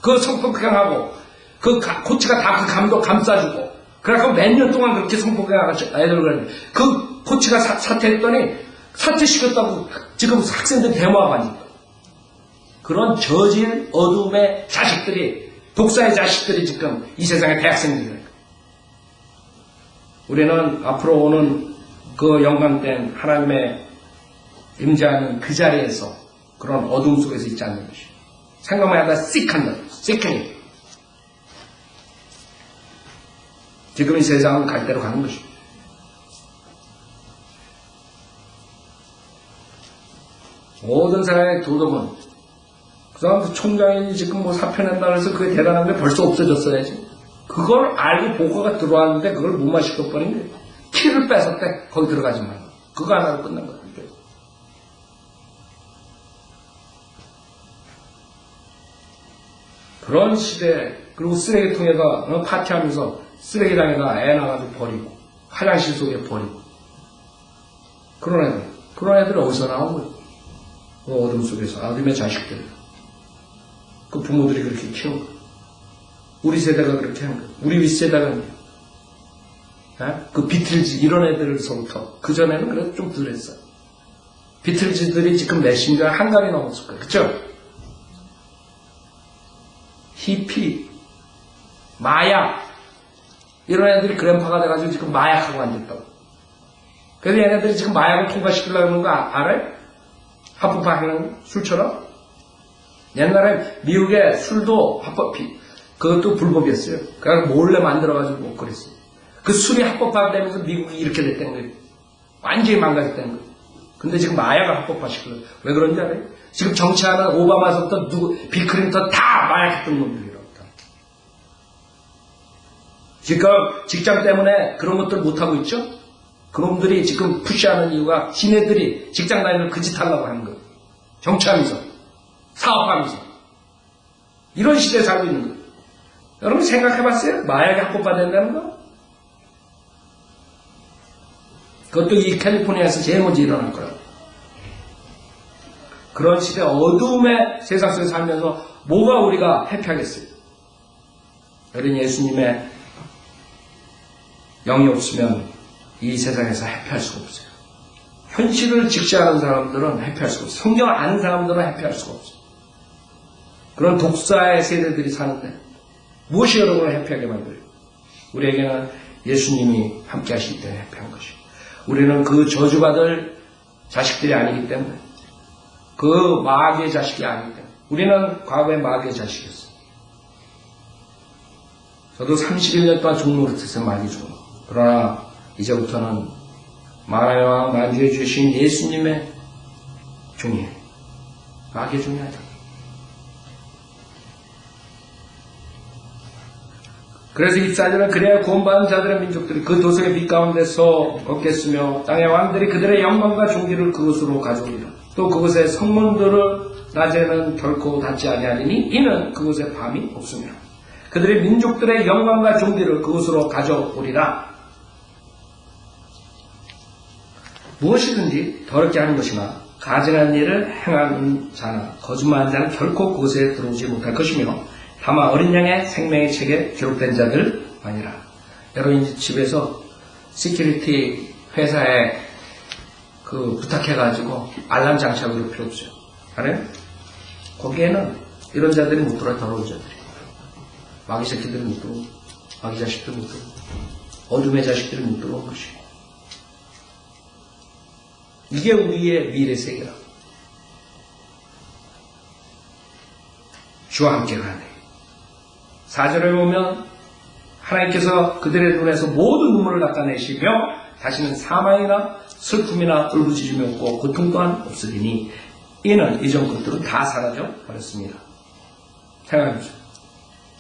[SPEAKER 1] 그 성폭행하고 그 코치가 다 그 감독 감싸주고 그래갖고 몇 년 동안 그렇게 성폭행하고 애들 그랬는데 그 코치가 사퇴했더니 사퇴시켰다고 지금 학생들이 데모하고 하니까 그런 저질 어둠의 자식들이 독사의 자식들이 지금 이 세상의 대학생들이니까 우리는 앞으로 오는 그 영광된 하나님의 임재하는 그 자리에서 그런 어둠 속에서 있지 않는 것이 생각만 하다 씩한다. 시크니. 지금 이 세상은 갈 대로 가는 것입니다. 모든 사람의 도덕은 그 사람 총장이 지금 뭐 사표 낸다 해서 그게 대단한 게 벌써 없어졌어야지. 그걸 알고 보고가 들어왔는데 그걸 못 마시고 버린 거예요. 키를 뺏었대. 거기 들어가지 말고. 그거 하나로 끝난 거야. 그런 시대, 그리고 쓰레기통에다 파티하면서 쓰레기장에다 애 나가지고 버리고 화장실 속에 버리고 그런 애들 어디서 나온 거예요? 그 어둠 속에서 아둠의 자식들, 그 부모들이 그렇게 키운 거예요. 우리 세대가 그렇게 한 거예요. 우리 윗세대가 그 비틀즈 이런 애들서부터 그 전에는 그래도 좀 덜했어요. 비틀즈들이 지금 몇십년 한강이 넘었을 거예요. 그쵸? 히피, 마약 이런 애들이 그램파가 돼가지고 지금 마약하고 앉았다고. 그래서 얘네들이 지금 마약을 통과시키려고 하는 거 알아요? 합법화하는 술처럼? 옛날에 미국의 술도 그것도 불법이었어요. 그래서 몰래 만들어가지고 그랬어요. 그 술이 합법화되면서 미국이 이렇게 됐다는 거예요. 완전히 망가졌다는 거예요. 근데 지금 마약을 합법화시키려고. 왜 그런지 알아요? 지금 정치하는 오바마서부터 빌 클린턴 다 마약했던 놈들이라고. 지금 직장 때문에 그런 것들 못하고 있죠? 그놈들이 지금 푸시하는 이유가 지네들이 직장 다니면 그 짓 하려고 하는 거예요. 정치하면서, 사업하면서. 이런 시대에 살고 있는 거예요. 여러분 생각해봤어요? 마약이 합법화된다는 거? 그것도 이 캘리포니아에서 제일 먼저 일어날 거라고. 그런 시대 어두움의 세상 속에 살면서 뭐가 우리가 해피하겠어요? 여러분 예수님의 영이 없으면 이 세상에서 해피할 수가 없어요. 현실을 직시하는 사람들은 해피할 수가 없어요. 성경을 아는 사람들은 해피할 수가 없어요. 그런 독사의 세대들이 사는데 무엇이 여러분을 해피하게 만들어요? 우리에게는 예수님이 함께 하시기 때문에 해피한 것이에요. 우리는 그 저주받을 자식들이 아니기 때문에 그 마귀의 자식이 아니기 때문에 우리는 과거의 마귀의 자식이었어요. 저도 31년 동안 종노릇했어요. 마귀 종노. 그러나 이제부터는 만왕의 왕 만주해 주신 예수님의 종이에요. 마귀의 종이 아니다. 그래서 24절은 그래야 구원받은 자들의 민족들이 그 도성의 빛 가운데서 걷겠으며 땅의 왕들이 그들의 영광과 존귀를 그곳으로 가져오리라. 또 그곳의 성문들을 낮에는 결코 닫지 아니하리니 이는 그곳에 밤이 없으며 그들의 민족들의 영광과 존귀를 그곳으로 가져오리라. 무엇이든지 더럽게 하는 것이나 가증한 일을 행하는 자나 거짓말하는 자는 결코 그곳에 들어오지 못할 것이며 다만 어린 양의 생명의 책에 기록된 자들 아니라. 여러분 집에서 시큐리티 회사에 부탁해가지고 알람 장착을 할 필요 없어요. 알아요? 거기에는 이런 자들이 못 들어와. 더러운 자들이. 마귀 새끼들이 못 들어오고 마귀 자식들이 못 들어오고 어둠의 자식들이 못 들어온 것이에요. 이게 우리의 미래 세계라고. 주와 함께 가네. 4절에 보면 하나님께서 그들의 눈에서 모든 눈물을 닦아내시며 다시는 사망이나 슬픔이나 울부짖음이 없고 고통 또한 없으리니 이는 이전 것들은 다 사라져 버렸습니다. 생각해보세요.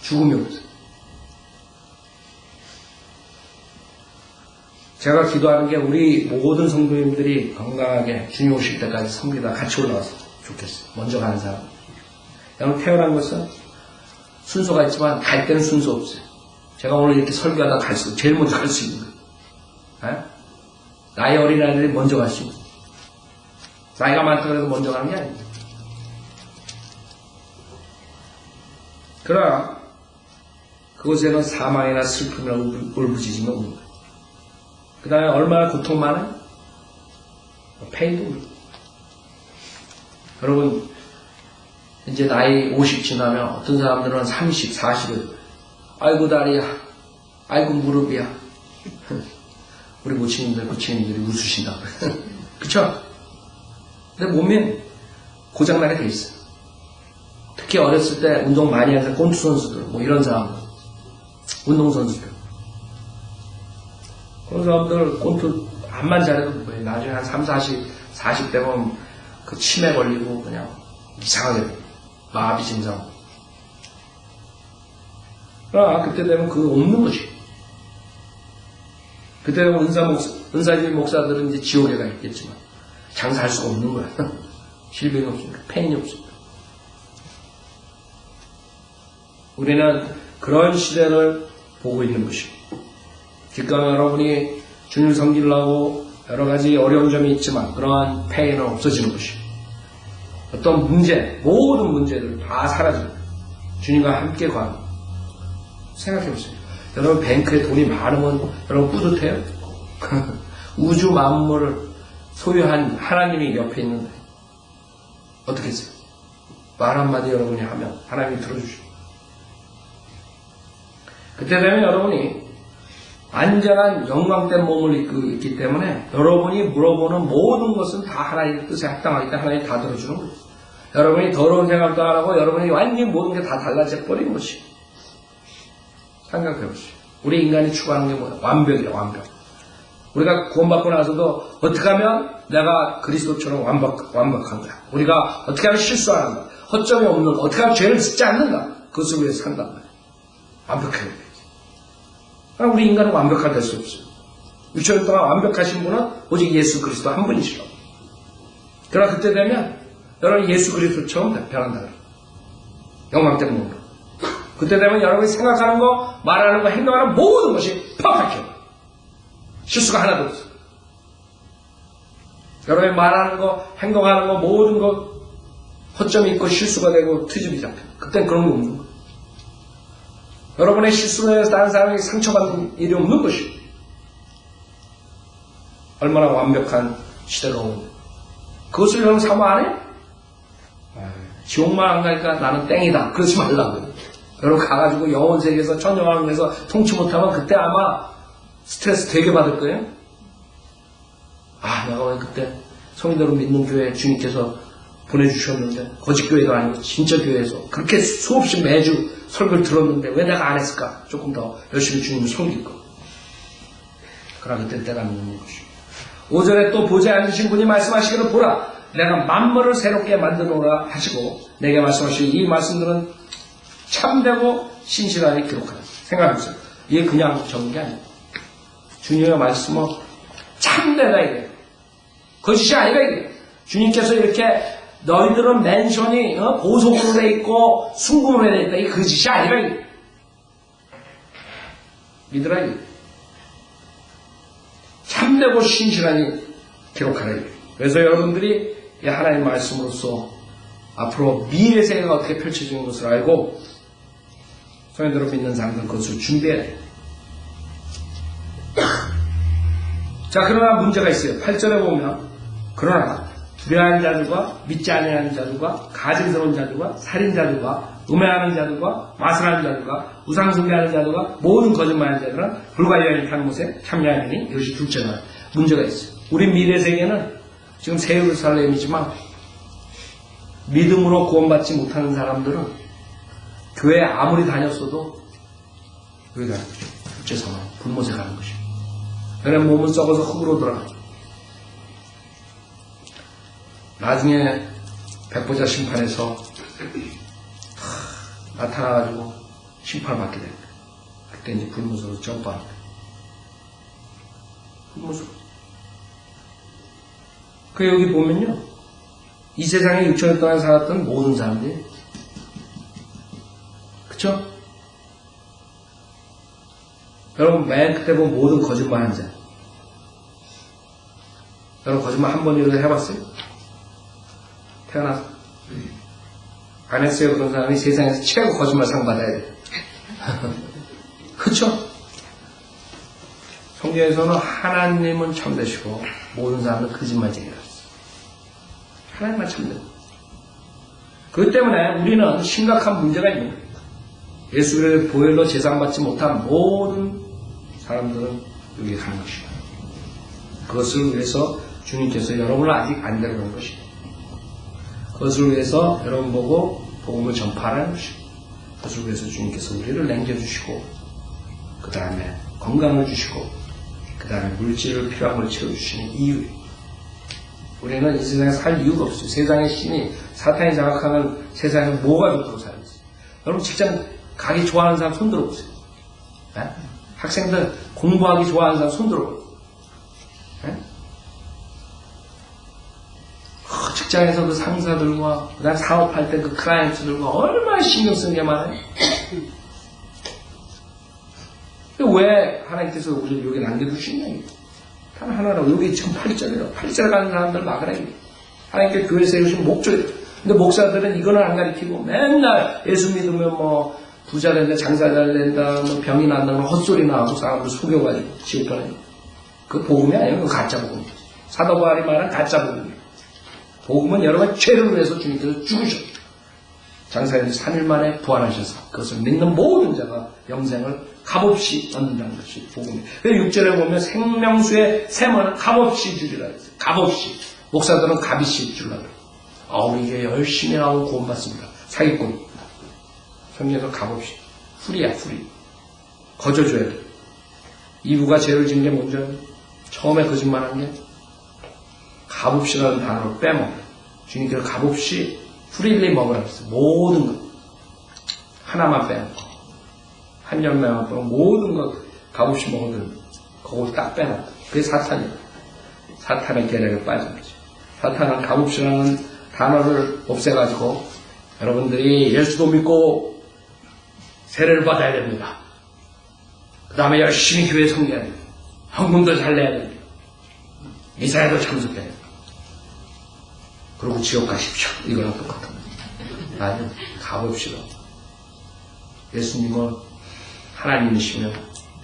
[SPEAKER 1] 죽음이 없어요. 제가 기도하는 게 우리 모든 성도님들이 건강하게 주님 오실 때까지 섬기다 같이 올라와서 좋겠어요. 먼저 가는 사람. 여러분 태어난 것은 순서가 있지만 갈 때는 순서 없어요. 제가 오늘 이렇게 설교하다 제일 먼저 갈 수 있는 거예요. 에? 나이 어린 아이들이 먼저 갈 수 있는 거예요. 나이가 많다고 해서 먼저 가는 게 아닙니다. 그러나 그곳에는 사망이나 슬픔이나 울부짖음이 없는 거예요. 그 다음에 얼마나 고통 많아요? 페인도 없는 거예요. 여러분 이제 나이 50 지나면 어떤 사람들은 30, 40을 아이고 다리야, 아이고 무릎이야. 우리 모친님들, 부친님들이 웃으신다고. 그쵸? 근데 몸이 고장나게 돼 있어요. 특히 어렸을 때 운동 많이 하는 꼰투 선수들, 뭐 이런 사람들, 운동선수들. 그런 사람들 꼰트 암만 잘해도 뭐해. 나중에 한 40 되면 그 치매 걸리고 그냥 이상하게 마비 증상. 그러나 그때 되면 그거 없는 것이. 그때 되면 은사주의 목사들은 이제 지옥에 가 있겠지만 장사할 수가 없는 거야. 질병이 없으니까, 팬이 없으니까. 우리는 그런 시대를 보고 있는 것이고, 기껏 여러분이 주님 섬기려고 여러 가지 어려운 점이 있지만 그러한 폐해는 없어지는 것이고, 어떤 문제, 모든 문제들 다 사라집니다. 주님과 함께 가는. 생각해보세요. 여러분 뱅크에 돈이 많으면 여러분 뿌듯해요? 우주 만물을 소유한 하나님이 옆에 있는데 어떻게 했어요? 말 한마디 여러분이 하면 하나님이 들어주시고, 그때 되면 여러분이 완전한 영광된 몸을 입고 있기 때문에 여러분이 물어보는 모든 것은 다 하나님의 뜻에 합당하기 때문에 하나님이 다 들어주는 거예요. 여러분이 더러운 생각도 안 하고 여러분이 완전히 모든 게 다 달라져 버린 것이. 생각해보시오. 우리 인간이 추구하는 게 뭐야? 완벽이야, 완벽. 우리가 구원받고 나서도 어떻게 하면 내가 그리스도처럼 완벽한 거야. 우리가 어떻게 하면 실수 안 한다. 허점이 없는 거. 어떻게 하면 죄를 짓지 않는다. 그것을 위해서 산단 말이야. 완벽해야 돼. 그러나 우리 인간은 완벽하게 될 수 없어요. 6천년 동안 완벽하신 분은 오직 예수 그리스도 한 분이시라고. 그러나 그때 되면 여러분 예수 그리스도처럼 변한다. 영광된 몸으로. 그때 되면 여러분이 생각하는 거, 말하는 거, 행동하는 모든 것이 퍼펙트해요. 실수가 하나도 없어요. 여러분이 말하는 거, 행동하는 거, 모든 거 허점이 있고 실수가 되고 트집이 잡혀요. 그땐 그런 거 없는 거예요. 여러분의 실수로 해서 다른 사람에게 상처받는 일이 없는 것이에요. 얼마나 완벽한 시대가 오는 거예요. 그것을 여러분 사모 안 해요? 지옥만 안 가니까 나는 땡이다. 그러지 말라고요. 여러분 가가지고 영혼 세계에서 천정왕국에서 통치 못하면 그때 아마 스트레스 되게 받을 거예요. 아, 내가 왜 그때 성인들을 믿는 교회 주님께서 보내주셨는데 거짓 교회도 아니고 진짜 교회에서 그렇게 수없이 매주 설교를 들었는데 왜 내가 안 했을까? 조금 더 열심히 주님을 섬길 거. 그러나 그때 때가 있는 것이고, 5절에 또 보좌에 앉으신 분이 말씀하시기를 보라, 내가 만물을 새롭게 만드노라 하시고 내게 말씀하시고 이 말씀들은 참되고 신실하게 기록하라. 생각해보세요. 이게 그냥 적은 게 아니에요. 주님의 말씀은 참되다 이래요. 거짓이 아니라 이래요. 주님께서 이렇게 너희들은 맨션이 고속으로 돼 있고 순금으로 돼 있다. 이게 거짓이 아니라 이래요. 믿으라 이래요. 참되고 신실하게 기록하라 이래요. 그래서 여러분들이 이 하나님의 말씀으로서 앞으로 미래 세계가 어떻게 펼쳐지는 것을 알고 성인들을 믿는 사람들은 그것을 준비해야 돼요. 자, 그러나 문제가 있어요. 8절에 보면 그러나 불의한 자들과 믿지 아니하는 자들과 가증스러운 자들과 살인자들과 음해하는 자들과 마술하는 자들과 우상숭배하는 자들과 모든 거짓말하는 자들은 불과 여인이 타는 곳에 참여하느니 이것이 둘째나 문제가 있어요. 우리 미래 세계는 지금 새 예루살렘이지만 믿음으로 구원받지 못하는 사람들은 교회에 아무리 다녔어도 여기가 둘째 사망, 불못에 가는 것이에요. 그냥 몸은 썩어서 흙으로 들어가죠. 나중에 백보자 심판에서 나타나가지고 심판을 받게 됩니다. 그때 이제 불못으로 점프합니다. 불못으로. 그 여기 보면요, 이 세상에 6천년 동안 살았던 모든 사람들이, 그쵸? 여러분 맨 그때 보면 모든 거짓말 하는 자. 여러분 거짓말 한 번이라도 해봤어요? 태어나서 안 했어요. 그런 사람이 세상에서 최고 거짓말 상 받아야 돼. 그쵸? 성경에서는 하나님은 참되시고 모든 사람은 거짓말쟁이라고 했어요. 하나님만 참되고. 그렇기 때문에 우리는 심각한 문제가 있는 거예요. 예수 그리스도의 보혈로 제사받지 못한 모든 사람들은 여기에 가는 것이다. 그것을 위해서 주님께서 여러분을 아직 안 데려간 것이다. 그것을 위해서 여러분 보고 복음을 전파하는 것이다. 그것을 위해서 주님께서 우리를 남겨주시고 그 다음에 건강을 주시고 그 다음에 물질을 필요한 걸 채워주시는 이유. 우리는 이 세상에 살 이유가 없어요. 세상의 신이 사탄이 장악하는 세상에 뭐가 좋다고 살아있어요. 여러분 직장 가기 좋아하는 사람 손 들어보세요. 네? 학생들 공부하기 좋아하는 사람 손 들어보세요. 네? 직장에서 그 상사들과 그다음 사업할 때 그 클라이언트들과 얼마나 신경 쓰는 게 많아요. 왜 하나님께서 우리를 여기 남겨두시냐. 단 하나로 여기 지금 8절이라 8절 가는 사람들 막으라. 하나님께 교회 세우신 목적이에요. 근데 목사들은 이거는 안 가르치고 맨날 예수 믿으면 뭐 부자 된다, 장사 잘 된다, 뭐 병이 난다는 헛소리나 하고 사람들 속여가지고 지옥하는 그 복음이 아니에요. 그건 가짜 복음이에요. 사도 바울이 말한 가짜 복음이에요. 복음은 여러분 죄를 위해서 주님께서 죽으셨고 장사된 3일 만에 부활하셔서 그것을 믿는 모든 자가 영생을 값없이 얻는다는 것이 복음이에요. 6절에 보면 생명수의 샘을 값없이 주리라 했어요. 값없이. 목사들은 값이시 주려고 그래요. 우리 이게 열심히 나오고 구원받습니다. 사기꾼. 성경에서 값없이. 풀이야, 풀이. 거저줘야 돼. 이브가 죄를 지은 게 먼저 처음에 거짓말한 게 값없이라는 단어를 빼먹어요. 주님께서 값없이 프리리 먹으라고 했어요. 모든 것. 하나만 빼먹고. 한 열매만 빼먹고 모든 것 값없이 먹으면 그걸 딱 빼먹고. 그게 사탄이에요. 사탄의 계략에 빠진 거죠. 사탄은 값없이라는 단어를 없애가지고 여러분들이 예수도 믿고 세례를 받아야 됩니다. 그 다음에 열심히 교회 섬겨야 됩니다. 헌금도 잘 내야 됩니다. 미사에도 참석해야 됩니다. 그리고 지옥 가십시오. 이거랑 똑같은 거예요. 아니, 값없이로. 예수님은 하나님이시며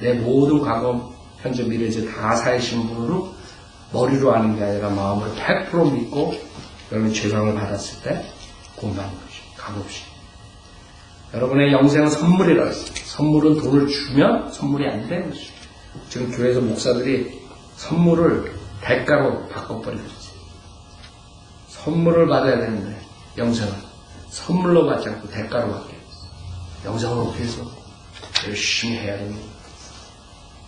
[SPEAKER 1] 내 모든 과거, 현재, 미래제 다 사이신 분으로 머리로 아는 게 아니라 마음으로 100% 믿고 여러분이 죄상을 받았을 때 구원받는 것이 값없이. 여러분의 영생은 선물이라고 했어요. 선물은 돈을 주면 선물이 안 되는 것이죠. 지금 교회에서 목사들이 선물을 대가로 바꿔버리고 있어요. 선물을 받아야 되는데 영생은 선물로 받지 않고 대가로 받게 해요. 영생을 어떻게 해서 열심히 해야 됩니다.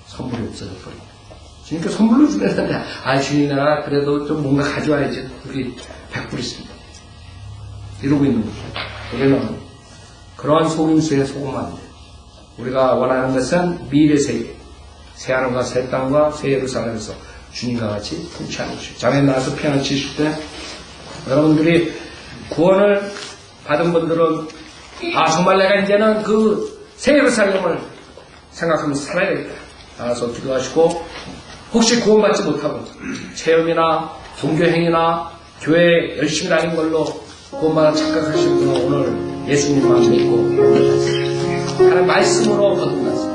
[SPEAKER 1] 선물이 없어져 버립니다. 주님께 선물로 주는데 주님 내가 그래도 좀 뭔가 가져와야지. 우리 100불 있습니다. 이러고 있는 거죠. 우리는 그러한 속임수에 속으면 안 돼요. 우리가 원하는 것은 미래 세계, 새 하늘과 새 땅과 새 예루살렘에서 주님과 같이 통치하는 것이죠. 장에 나와서 피아노 치실 때 여러분들이 구원을 받은 분들은 정말 내가 이제는 그 새 예루살렘을 생각하면서 살아야겠다. 알아서 기도하시고 혹시 구원받지 못하고 체험이나 종교행위나 교회 열심히 다닌 걸로 구원받아 착각하신 분은 오늘 예수님만 믿고 하나님 말씀으로 거듭났습니다.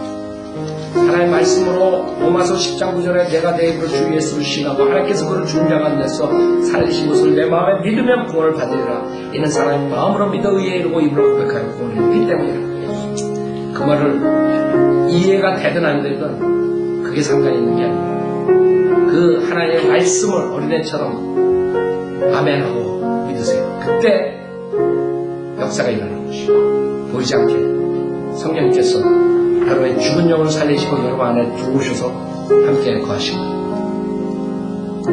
[SPEAKER 1] 하나님 말씀으로 로마서 10장 9절에 내가 내 입으로 주 예수를 신하고 하나님께서 그를 중장한 데서 살리신 것을 내 마음에 믿으면 구원을 받으리라. 이는 사람이 마음으로 믿어 의에 이르고 입으로 고백하여 구원을 이루기 때문이라. 그 말을 이해가 되든 안 되든 그게 상관이 있는 게 아니에요. 그 하나님의 말씀을 어린애처럼 아멘하고 믿으세요. 그때 역사가 일어나는 것이고 보이지 않게 성령께서 여러분의 죽은 영을 살리시고 여러분 안에 들어오셔서 함께 거하십니다.